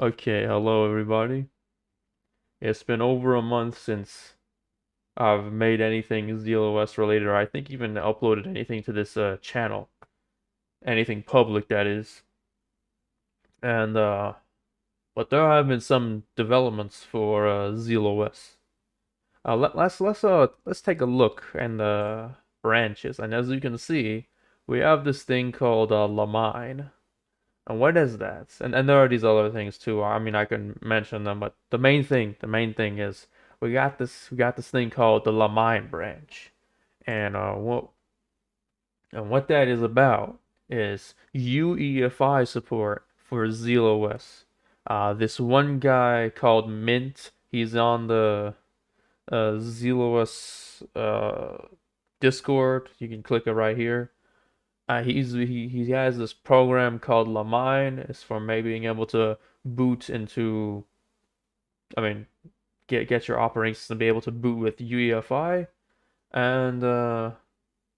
Okay, hello everybody. It's been over a month since I've made anything ZealOS related, or I think even uploaded anything to this channel, anything public that is. And but there have been some developments for ZealOS. Let's take a look in the branches, and as you can see, we have this thing called limine. And what is that? And there are these other things too. I mean, I can mention them, but the main thing is we got this thing called the limine branch, and what that is about is UEFI support for ZealOS. This one guy called Mint, he's on the ZealOS Discord. You can click it right here. He has this program called limine. It's for maybe being able to boot into, I mean, get your operating system to be able to boot with UEFI, and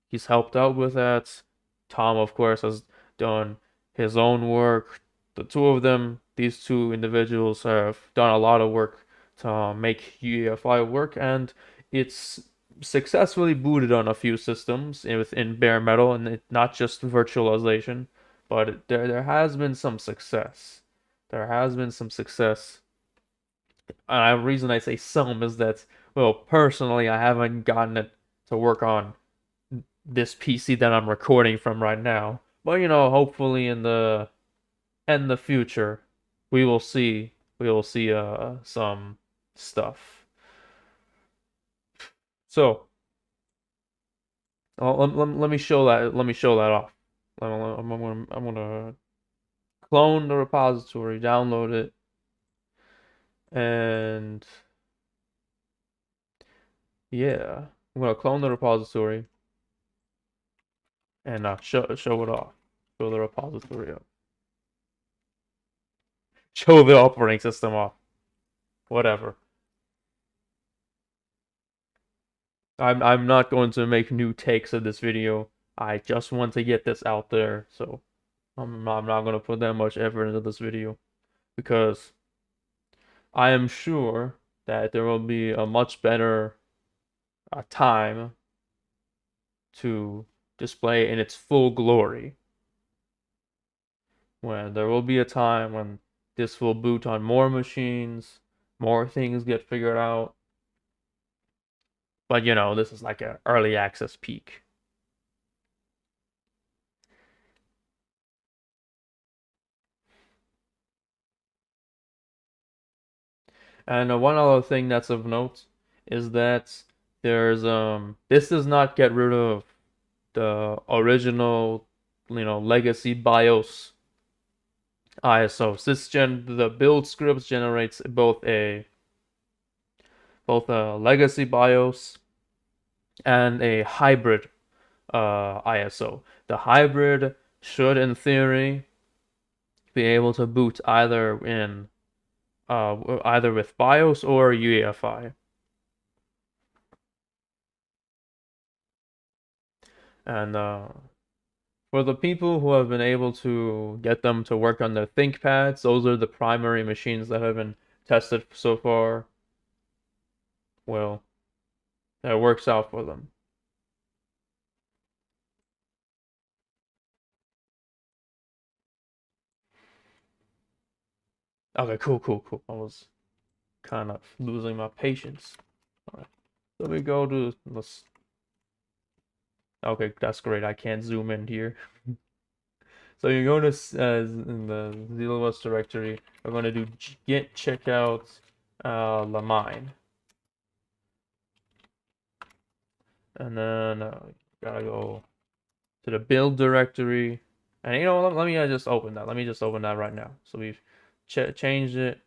he's helped out with that. Tom, of course, has done his own work. The two of them, these two individuals, have done a lot of work to make UEFI work, and it's successfully booted on a few systems within bare metal, and not just virtualization, but there has been some success. There has been some success. And the reason I say some is that, well, personally, I haven't gotten it to work on this PC that I'm recording from right now. But hopefully in the future, we will see some stuff. So let me show that off. I'm gonna clone the repository, download it, and yeah, I'm gonna clone the repository and show it off. Show the repository up. Show the operating system off. Whatever. I'm not going to make new takes of this video. I just want to get this out there, so I'm not going to put that much effort into this video because I am sure that there will be a much better time to display in its full glory. When there will be a time when this will boot on more machines, more things get figured out. But this is like an early access peak. And one other thing that's of note is that there's this does not get rid of the original, legacy BIOS ISO. The build scripts generates both a legacy BIOS and a hybrid ISO. The hybrid should, in theory, be able to boot either with BIOS or UEFI. And for the people who have been able to get them to work on their ThinkPads, those are the primary machines that have been tested so far. Well, that works out for them. Okay, cool. I was kind of losing my patience. All right, let me go to let's. Okay, that's great. I can't zoom in here. So you go to in the ZealOS directory. We're going to do git checkout limine, and then gotta go to the build directory. And let me just open that. Let me just open that right now. So we've changed it,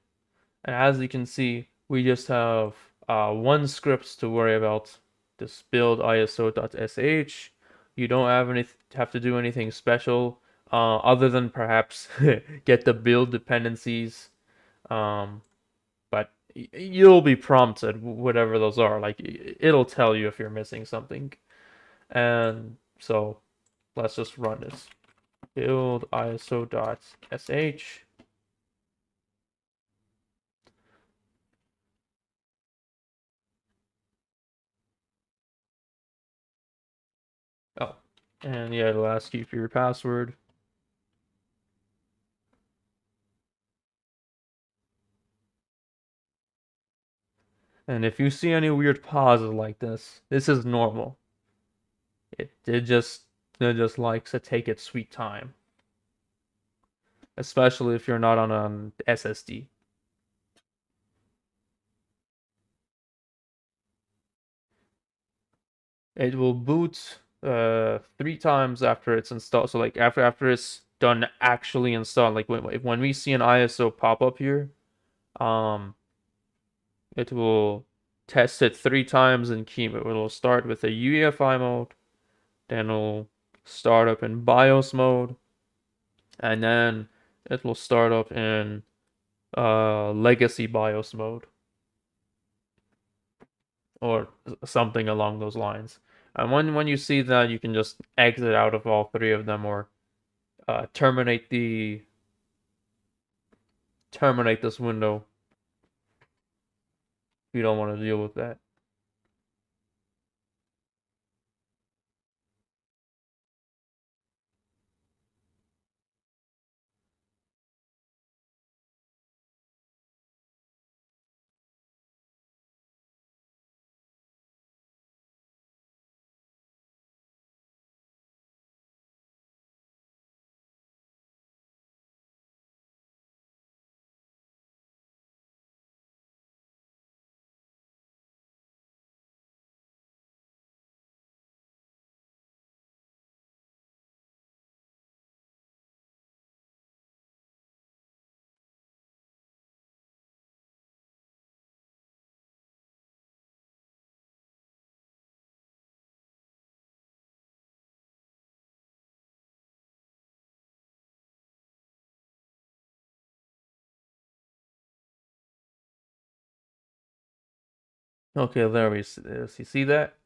and as you can see, we just have one script to worry about. This build iso.sh. You don't have to do anything special, other than perhaps get the build dependencies. Um, but you'll be prompted whatever those are. Like it'll tell you if you're missing something. And so let's just run this. Build iso.sh. And yeah, it'll ask you for your password. And if you see any weird pauses like this is normal. It just likes to take its sweet time, especially if you're not on an SSD. It will boot 3 times after it's installed. So like after it's done actually installed, like when we see an ISO pop up here, um, it will test it 3 times in key mode. It'll start with a UEFI mode, then it'll start up in BIOS mode, and then it will start up in legacy BIOS mode or something along those lines. And when you see that, you can just exit out of all 3 of them or terminate this window if you don't want to deal with that. Okay, there we see this. You see that?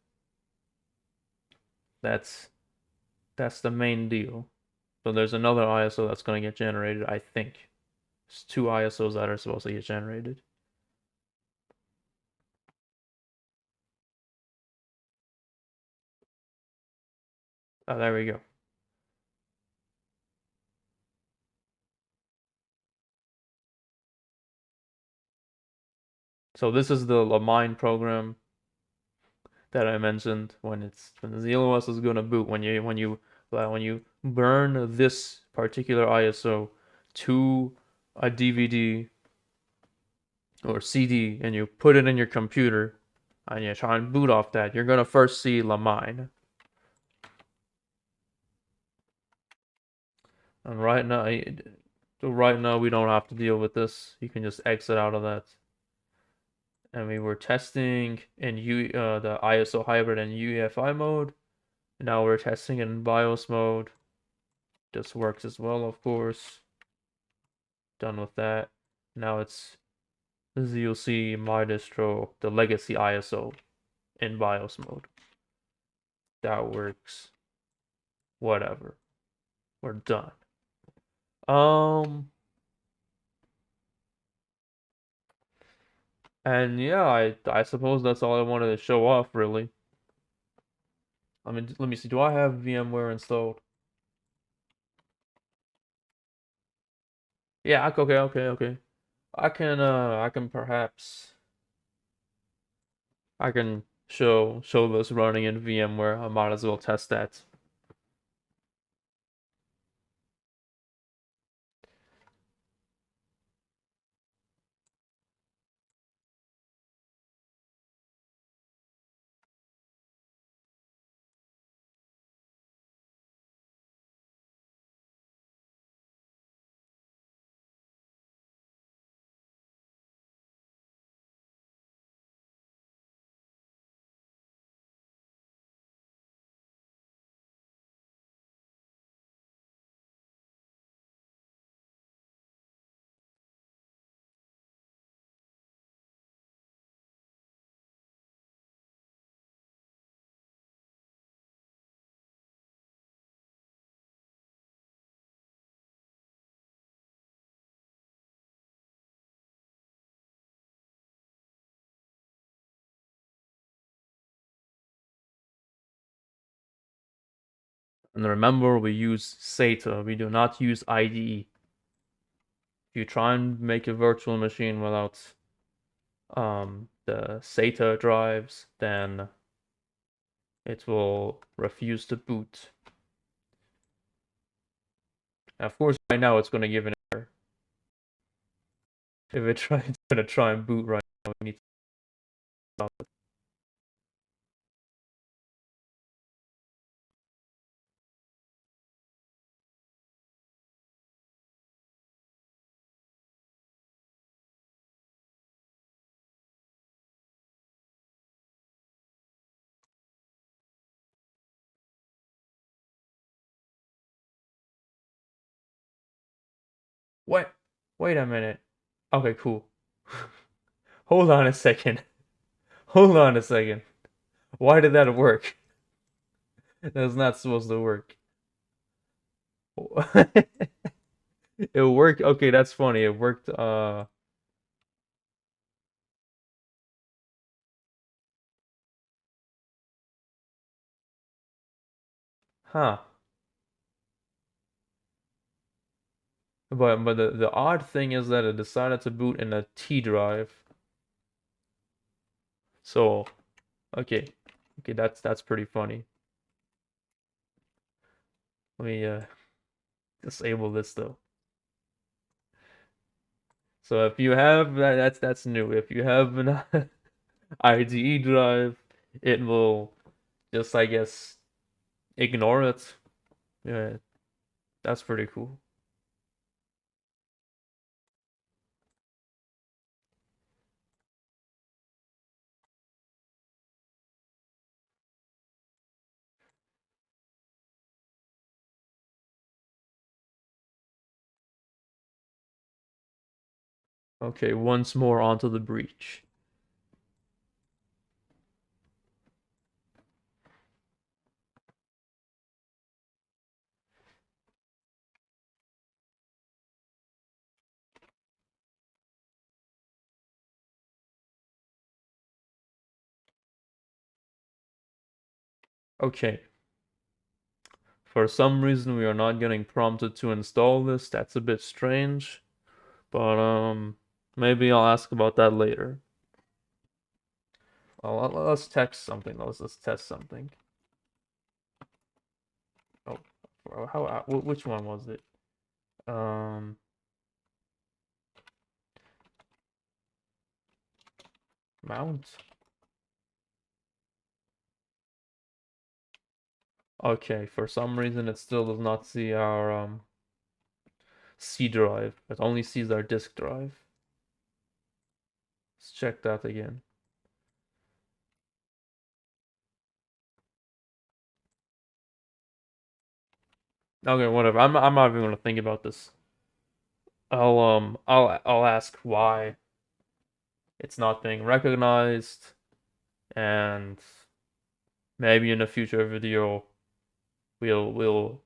That's that's the main deal. So there's another ISO that's going to get generated, I think. There's 2 ISOs that are supposed to get generated. Oh, there we go. So this is the limine program that I mentioned when ZealOS is going to boot when you burn this particular ISO to a DVD or CD and you put it in your computer and you try and boot off that, you're gonna first see limine. And right now we don't have to deal with this. You can just exit out of that. And we were testing in the ISO hybrid and UEFI mode. Now we're testing in BIOS mode. This works as well, of course. Done with that. Now it's ZLC my distro, the legacy ISO in BIOS mode. That works. Whatever. We're done. Um, and yeah, I suppose that's all I wanted to show off, really. I mean, let me see. Do I have VMware installed? Yeah, okay, okay, okay. I can perhaps I can show this running in VMware. I might as well test that. And remember, we use SATA. We do not use IDE. If you try and make a virtual machine without the SATA drives, then it will refuse to boot. And of course, right now it's going to give an error. If it's going to try and boot right now, we need to stop it. What? Wait a minute. Okay, cool. Hold on a second. Hold on a second. Why did that work? That's not supposed to work. It worked. Okay, that's funny. It worked. Huh. But the odd thing is that it decided to boot in a T drive. So, okay. Okay, that's pretty funny. Let me disable this though. So if you have that's new. If you have an IDE drive, it will just, I guess, ignore it. Yeah, that's pretty cool. Okay, once more onto the breach. Okay. For some reason we are not getting prompted to install this. That's a bit strange. But maybe I'll ask about that later. Well, let's text something. Let's test something. Oh, which one was it? Um, mount. Okay, for some reason it still does not see our C drive. It only sees our disk drive. Let's check that again. Okay, whatever. I'm not even gonna think about this. I'll ask why it's not being recognized, and maybe in a future video we'll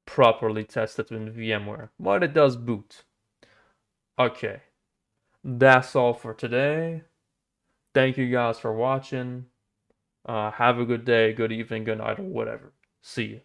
properly test it in VMware. But it does boot. Okay, that's all for today. Thank you guys for watching. Have a good day, good evening, good night, or whatever. See you.